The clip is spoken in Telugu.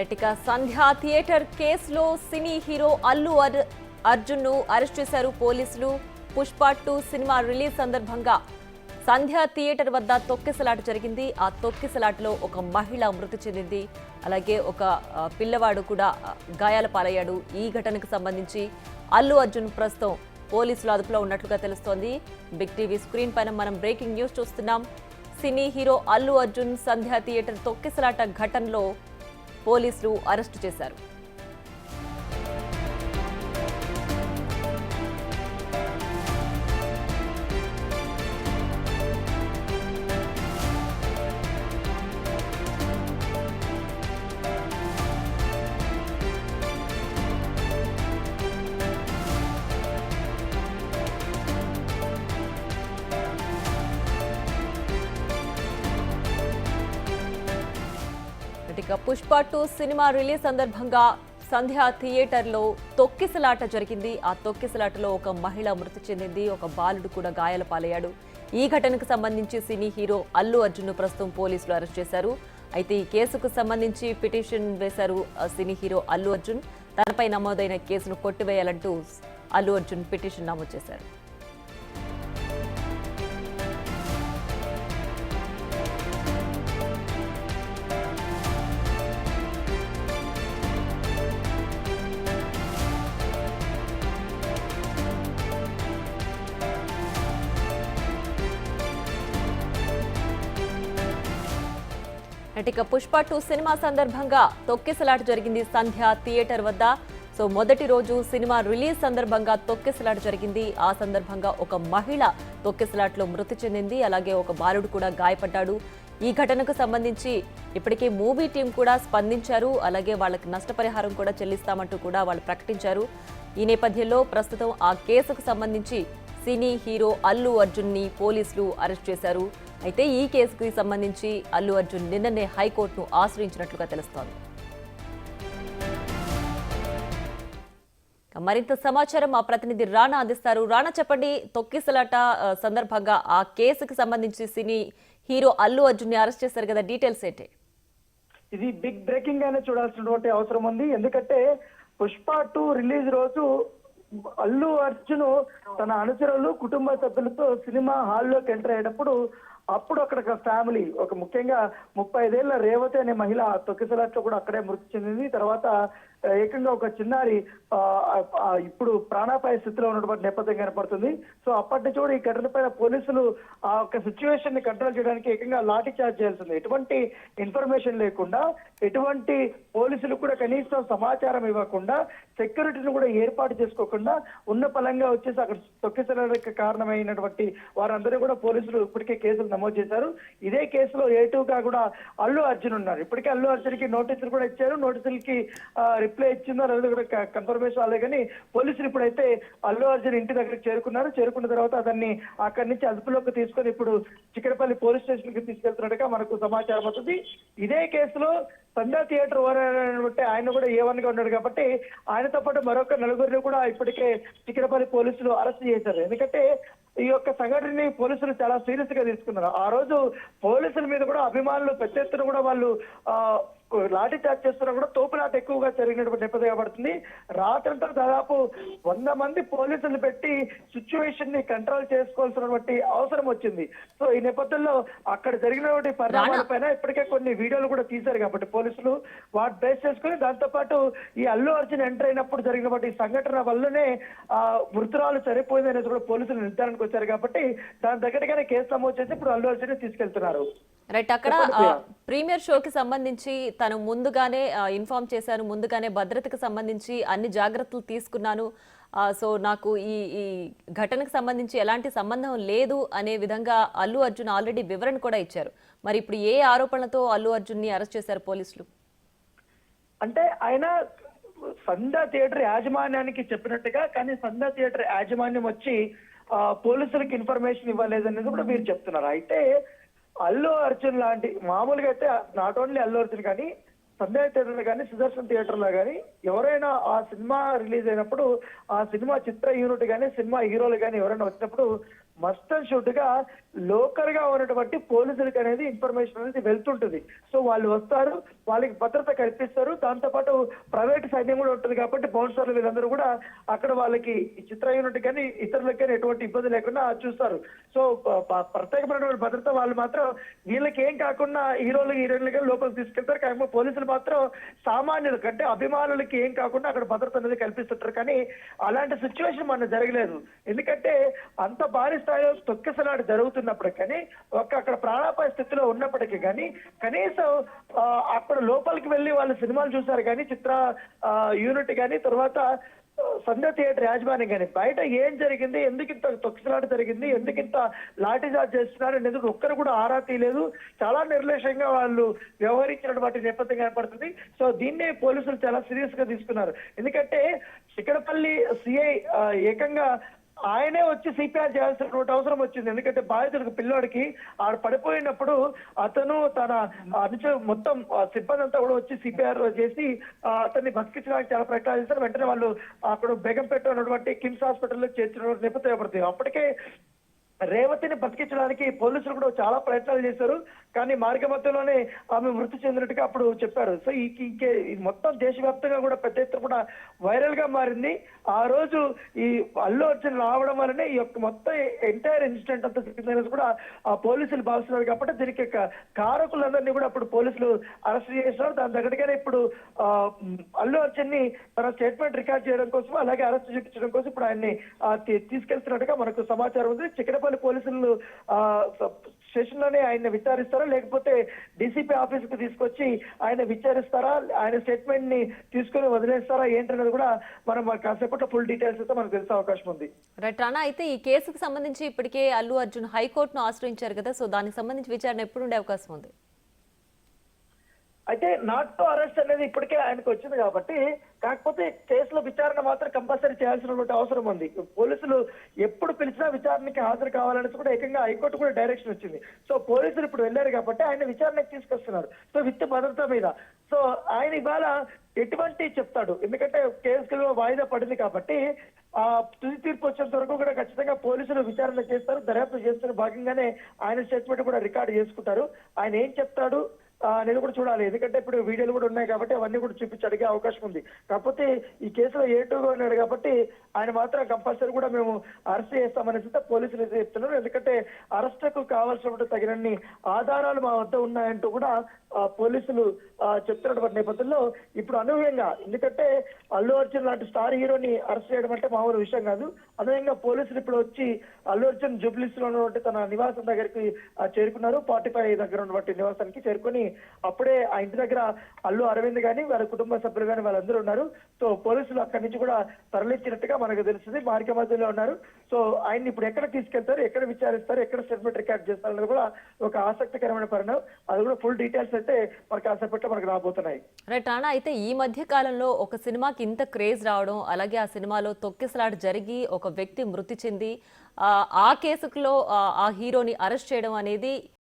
ఇక సంధ్యా థియేటర్ కేసులో సినీ హీరో అల్లు అర్జున్ ను అరెస్ట్ చేశారు పోలీసులు. పుష్ప 2 సినిమా రిలీజ్ సందర్భంగా సంధ్యా థియేటర్ వద్ద తొక్కిసలాట జరిగింది. ఆ తొక్కిసలాటలో ఒక మహిళ మృతి చెందింది. అలాగే ఒక పిల్లవాడు కూడా గాయాల పాలయ్యాడు. ఈ ఘటనకు సంబంధించి అల్లు అర్జున్ ప్రస్తుతం పోలీసుల అదుపులో ఉన్నట్లుగా తెలుస్తోంది. బిగ్ టీవీ స్క్రీన్ పైన మనం బ్రేకింగ్ న్యూస్ చూస్తున్నాం. సినీ హీరో అల్లు అర్జున్ సంధ్యా థియేటర్ తొక్కిసలాట ఘటనలో పోలీసులు అరెస్టు చేశారు. ఇక పుష్ప 2 సినిమా రిలీజ్ సందర్భంగా సంధ్యా థియేటర్లో తొక్కిసలాట జరిగింది. ఆ తొక్కిసలాటలో ఒక మహిళ మృతి చెందింది. ఒక బాలుడు కూడా గాయాల పాలయ్యాడు. ఈ ఘటనకు సంబంధించి సినీ హీరో అల్లు అర్జున్ ప్రస్తుతం పోలీసులు అరెస్ట్ చేశారు. అయితే ఈ కేసుకు సంబంధించి పిటిషన్ వేశారు సినీ హీరో అల్లు అర్జున్. తనపై నమోదైన కేసును కొట్టివేయాలంటూ అల్లు అర్జున్ పిటిషన్ నమోదు చేశారు. ఇక పుష్ప 2 సినిమా సందర్భంగా తొక్కిసలాట జరిగింది సంధ్యా థియేటర్ వద్ద. సో మొదటి రోజు సినిమా రిలీజ్ సందర్భంగా తొక్కిసలాట జరిగింది. ఆ సందర్భంగా ఒక మహిళ తొక్కిసలాటలో మృతి చెందింది. అలాగే ఒక బాలుడు కూడా గాయపడ్డాడు. ఈ ఘటనకు సంబంధించి ఇప్పటికే మూవీ టీం కూడా స్పందించారు. అలాగే వాళ్ళకి నష్టపరిహారం కూడా చెల్లిస్తామంటూ కూడా వాళ్ళు ప్రకటించారు. ఈ నేపథ్యంలో ప్రస్తుతం ఆ కేసుకు సంబంధించి సినీ హీరో అల్లు అర్జున్ ని పోలీసులు అరెస్ట్ చేశారు. అయితే ఈ కేసుకు సంబంధించి అల్లు అర్జున్ నిన్ననే హైకోర్టును ఆశ్రయించినట్లుగా తెలుస్తోంది. మరింత సమాచారం మా ప్రతినిధి రాణా అందిస్తారు. రాణా, చెప్పండి, తొక్కిసలాట సందర్భంగా ఆ కేసుకు సంబంధించి సినీ హీరో అల్లు అర్జున్ ని అరెస్ట్ చేశారు కదా, డీటెయిల్స్ ఏంటి? ఇది బిగ్ బ్రేకింగ్ గానే చూడాల్సినటువంటి అవసరం ఉంది. ఎందుకంటే పుష్ప 2 రిలీజ్ రోజు అల్లు అర్జున్ తన అనుచరులు కుటుంబ సభ్యులతో సినిమా హాల్లోకి ఎంటర్ అయ్యేటప్పుడు అప్పుడు అక్కడ ఫ్యామిలీ, ఒక ముఖ్యంగా 35 ఏళ్ల రేవతి అనే మహిళ తొక్కిసలాట్లో కూడా అక్కడే మృతి చెందింది. తర్వాత ఏకంగా ఒక చిన్నారి ఇప్పుడు ప్రాణాపాయ స్థితిలో ఉన్నటువంటి నేపథ్యం కనపడుతుంది. సో అప్పటి నుంచి కూడా ఈ ఘటన పైన పోలీసులు ఆ యొక్క సిచ్యువేషన్ ని కంట్రోల్ చేయడానికి ఏకంగా లాఠీ చార్జ్ చేయాల్సింది. ఎటువంటి ఇన్ఫర్మేషన్ లేకుండా, ఎటువంటి పోలీసులు కూడా కనీసం సమాచారం ఇవ్వకుండా, సెక్యూరిటీని కూడా ఏర్పాటు చేసుకోకుండా ఉన్న పలంగా వచ్చేసి అక్కడ తొక్కిసలాటకు కారణమైనటువంటి వారందరూ కూడా పోలీసులు ఇప్పటికే కేసులు నమోదు చేశారు. ఇదే కేసులో A2గా కూడా అల్లు అర్జున్ ఉన్నారు. ఇప్పటికే అల్లు అర్జున్ కి నోటీసులు కూడా ఇచ్చారు. నోటీసులకి రిప్లై ఇచ్చిందో లేదా కూడా కన్ఫర్మేషన్ అవ్వలేదు. కానీ పోలీసులు ఇప్పుడైతే అల్లు అర్జున్ ఇంటి దగ్గరికి చేరుకున్నారు. చేరుకున్న తర్వాత అతన్ని అక్కడి నుంచి అదుపులోకి తీసుకొని ఇప్పుడు చిక్కడపల్లి పోలీస్ స్టేషన్ కి తీసుకెళ్తున్నట్టుగా మనకు సమాచారం అవుతుంది. ఇదే కేసులో సంధ్యా థియేటర్ ఓనర్ బట్టి ఆయన కూడా A1 గా ఉన్నాడు కాబట్టి ఆయనతో పాటు మరొక నలుగురిని కూడా ఇప్పటికే చిక్కడపల్లి పోలీసులు అరెస్ట్ చేశారు. ఎందుకంటే ఈ యొక్క సంఘటనని పోలీసులు చాలా సీరియస్ గా తీసుకున్నారు. ఆ రోజు పోలీసుల మీద కూడా అభిమానులు పెద్ద ఎత్తున కూడా వాళ్ళు లాఠీ చార్జ్ చేస్తున్నా కూడా తోపులాట ఎక్కువగా జరిగినటువంటి నేపథ్యం పడుతుంది. రాత్రంతా దాదాపు 100 మంది పోలీసులు పెట్టి సిచ్యువేషన్ ని కంట్రోల్ చేసుకోవాల్సినటువంటి అవసరం వచ్చింది. సో ఈ నేపథ్యంలో అక్కడ జరిగినటువంటి పరిణామాల పైన ఇప్పటికే కొన్ని వీడియోలు కూడా తీశారు కాబట్టి పోలీసులు వాటి బేస్ చేసుకుని, దాంతో పాటు ఈ అల్లు అర్జున్ ఎంటర్ అయినప్పుడు జరిగినటువంటి సంఘటన వల్లనే మృతురాలు చనిపోయింది అనేది కూడా పోలీసులు నిర్ధారణకు వచ్చారు కాబట్టి దాని దగ్గరగానే కేసు నమోదు చేసి ఇప్పుడు అల్లు అర్జున్ తీసుకెళ్తున్నారు. రైట్, అక్కడ ప్రీమియర్ షోకి సంబంధించి తను ముందుగానే ఇన్ఫార్మ్ చేశాను, ముందుగానే భద్రతకు సంబంధించి అన్ని జాగ్రత్తలు తీసుకున్నాను, సో నాకు ఈ ఘటనకు సంబంధించి ఎలాంటి సంబంధం లేదు అనే విధంగా అల్లు అర్జున్ ఆల్రెడీ వివరణ కూడా ఇచ్చారు. మరి ఇప్పుడు ఏ ఆరోపణలతో అల్లు అర్జున్ ని అరెస్ట్ చేశారు పోలీసులు? అంటే ఆయన సంధ్యా థియేటర్ యాజమాన్యానికి చెప్పినట్టుగా, కానీ సంధ్యా థియేటర్ యాజమాన్యం వచ్చి పోలీసులకు ఇన్ఫర్మేషన్ ఇవ్వలేదనేది కూడా మీరు చెప్తున్నారు. అయితే అల్లు అర్జున్ లాంటి మామూలుగా అయితే నాట్ ఓన్లీ అల్లు అర్జున్ కానీ సంధ్యా థియేటర్లో కానీ సుదర్శన్ థియేటర్లో కానీ ఎవరైనా ఆ సినిమా రిలీజ్ అయినప్పుడు ఆ సినిమా చిత్ర యూనిట్ కానీ సినిమా హీరోలు కానీ ఎవరైనా వచ్చినప్పుడు మస్ట్ అండ్ షుడ్ గా లోకల్ గా ఉన్నటువంటి పోలీసులకు అనేది ఇన్ఫర్మేషన్ అనేది వెళ్తుంటుంది. సో వాళ్ళు వస్తారు, వాళ్ళకి భద్రత కల్పిస్తారు. దాంతో పాటు ప్రైవేట్ సైన్యం కూడా ఉంటుంది కాబట్టి బౌన్సర్లు వీళ్ళందరూ కూడా అక్కడ వాళ్ళకి ఈ చిత్ర యూనిట్ కానీ ఇతరులకు కానీ ఎటువంటి ఇబ్బంది లేకుండా చూస్తారు. సో ప్రత్యేకమైనటువంటి భద్రత వాళ్ళు మాత్రం వీళ్ళకి ఏం కాకుండా హీరోయిన్లుగా లోపలికి తీసుకెళ్తారు. కానీ పోలీసులు మాత్రం సామాన్యులకు అంటే అభిమానులకి ఏం కాకుండా అక్కడ భద్రత అనేది కల్పిస్తుంటారు. కానీ అలాంటి సిచ్యువేషన్ మన జరగలేదు. ఎందుకంటే అంత భారీ స్థాయిలో తొక్కిసలాట జరుగుతున్నప్పుడు కానీ అక్కడ ప్రాణాపాయ స్థితిలో ఉన్నప్పటికీ కానీ కనీసం అక్కడ లోపలికి వెళ్ళి వాళ్ళు సినిమాలు చూసారు కానీ చిత్ర యూనిట్ కానీ తర్వాత సంధ్య థియేటర్ యాజమాన్యం కానీ బయట ఏం జరిగింది, ఎందుకు ఇంత తొక్కిసలాట జరిగింది, ఎందుకు ఇంత లాఠీచార్జ్ చేస్తున్నారు ఎందుకు ఒక్కరు కూడా ఆరా తీయలేదు. చాలా నిర్లక్ష్యంగా వాళ్ళు వ్యవహరించినటువంటి నేపథ్యం కనపడుతుంది. సో దీన్నే పోలీసులు చాలా సీరియస్ గా తీసుకున్నారు. ఎందుకంటే చిక్కడపల్లి సిఐ ఏకంగా ఆయనే వచ్చి సిపిఆర్ చేయాల్సినటువంటి అవసరం వచ్చింది. ఎందుకంటే బాధితుడికి పిల్లోడికి ఆడ పడిపోయినప్పుడు అతను తన మొత్తం సిబ్బంది అంతా కూడా వచ్చి సిపిఆర్ చేసి అతన్ని బతికించడానికి చాలా ప్రయత్నాలు చేశారు. వెంటనే వాళ్ళు అక్కడ బేగంపేట ఉన్నటువంటి కిమ్స్ హాస్పిటల్లో చేర్చిన నేపథ్యం పడుతుంది. అప్పటికే రేవతిని బతికించడానికి పోలీసులు కూడా చాలా ప్రయత్నాలు చేశారు. కానీ మార్గ మధ్యలోనే ఆమె మృతి చెందినట్టుగా అప్పుడు చెప్పారు. సో ఈ మొత్తం దేశవ్యాప్తంగా కూడా పెద్ద ఎత్తున కూడా వైరల్ గా మారింది. ఆ రోజు ఈ అల్లు అర్జున్ రావడం వల్లనే ఈ యొక్క మొత్తం ఎంటైర్ ఇన్సిడెంట్ అంతా జరిగిందని కూడా ఆ పోలీసులు భావిస్తున్నారు. కాబట్టి దీనికి కారకులందరినీ కూడా అప్పుడు పోలీసులు అరెస్ట్ చేస్తున్నారు. దాని దగ్గరగానే ఇప్పుడు అల్లు అర్జున్ ని తన స్టేట్మెంట్ రికార్డ్ చేయడం కోసం అలాగే అరెస్ట్ చూపించడం కోసం ఇప్పుడు ఆయన్ని తీసుకెళ్తున్నట్టుగా మనకు సమాచారం ఉంది. చిక్కడపల్లి పోలీసులు స్టేషన్ లోనే ఆయన విచారిస్తారా లేకపోతే డీసీపీ ఆఫీస్ కు తీసుకొచ్చి ఆయన విచారిస్తారా, ఆయన స్టేట్మెంట్ ని తీసుకుని వదిలేస్తారా ఏంటనేది కూడా మనం కాసేపట్లో ఫుల్ డీటెయిల్స్ అయితే మనకు తెలిసే అవకాశం ఉంది. రైట్ రానా, అయితే ఈ కేసుకు సంబంధించి ఇప్పటికే అల్లు అర్జున్ హైకోర్టును ఆశ్రయించారు కదా, సో దానికి సంబంధించి విచారణ ఎప్పుడు ఉండే అవకాశం ఉంది? అయితే నాట్ టు అరెస్ట్ అనేది ఇప్పటికే ఆయనకు వచ్చింది కాబట్టి, కాకపోతే కేసులో విచారణ మాత్రం కంపల్సరీ చేయాల్సినటువంటి అవసరం ఉంది. పోలీసులు ఎప్పుడు పిలిచినా విచారణకి హాజరు కావాలనేసి కూడా ఏకంగా హైకోర్టు కూడా డైరెక్షన్ వచ్చింది. సో పోలీసులు ఇప్పుడు వెళ్ళారు కాబట్టి ఆయన విచారణకు తీసుకొస్తున్నారు. సో విత్ భద్రత మీద. సో ఆయన ఇవాళ ఎటువంటి చెప్తాడు, ఎందుకంటే కేసులో వాయిదా పడింది కాబట్టి తుది తీర్పు వచ్చేంత వరకు కూడా ఖచ్చితంగా పోలీసులు విచారణ చేస్తారు, దర్యాప్తు చేస్తున్న భాగంగానే ఆయన స్టేట్మెంట్ కూడా రికార్డు చేసుకుంటారు. ఆయన ఏం చెప్తాడు అనేది కూడా చూడాలి. ఎందుకంటే ఇప్పుడు వీడియోలు కూడా ఉన్నాయి కాబట్టి అవన్నీ కూడా చూపించి అడిగే అవకాశం ఉంది. కాకపోతే ఈ కేసులో ఏటుగా ఉన్నాడు కాబట్టి ఆయన మాత్రం కంపల్సరీ కూడా మేము అరెస్ట్ చేస్తామనేసి పోలీసులు చెప్తున్నారు. ఎందుకంటే అరెస్టుకు కావాల్సినటువంటి తగినన్ని ఆధారాలు మా వద్ద ఉన్నాయంటూ కూడా పోలీసులు చెప్తున్నటువంటి నేపథ్యంలో ఇప్పుడు అనూహ్యంగా, ఎందుకంటే అల్లు అర్జున్ లాంటి స్టార్ హీరోని అరెస్ట్ చేయడం అంటే మామూలు విషయం కాదు. అనూహ్యంగా పోలీసులు ఇప్పుడు వచ్చి అల్లు అర్జున్ జూబ్లీస్ లో ఉన్నటువంటి తన నివాసం దగ్గరికి చేరుకున్నారు. 45 దగ్గర ఉన్నటువంటి నివాసానికి చేరుకొని అప్పుడే ఆ ఇంటి దగ్గర అల్లు అరవింద్ గాని వాళ్ళ కుటుంబ సభ్యులు గాని వాళ్ళందరూ ఉన్నారు. సో పోలీసులు అక్కడి నుంచి కూడా తరలించినట్టుగా మనకు తెలుస్తుంది. మార్గ మధ్యలో ఉన్నారు. సో ఆయన్ని ఇప్పుడు ఎక్కడ తీసుకెళ్తారు, ఎక్కడ విచారిస్తారు, ఎక్కడ స్టేట్మెంట్ రికార్డ్ చేస్తారు అనేది కూడా ఒక ఆసక్తికరమైన పరిణామం. అది కూడా ఫుల్ డీటెయిల్స్ అయితే మనకు కాసేపట్లో మనకు రాబోతున్నాయి. రైట్ రానా, అయితే ఈ మధ్య కాలంలో ఒక సినిమాకి ఇంత క్రేజ్ రావడం, అలాగే ఆ సినిమాలో తొక్కిసలాట జరిగి ఒక వ్యక్తి మృతి చెంది ఆ కేసులో ఆ హీరోని అరెస్ట్ చేయడం అనేది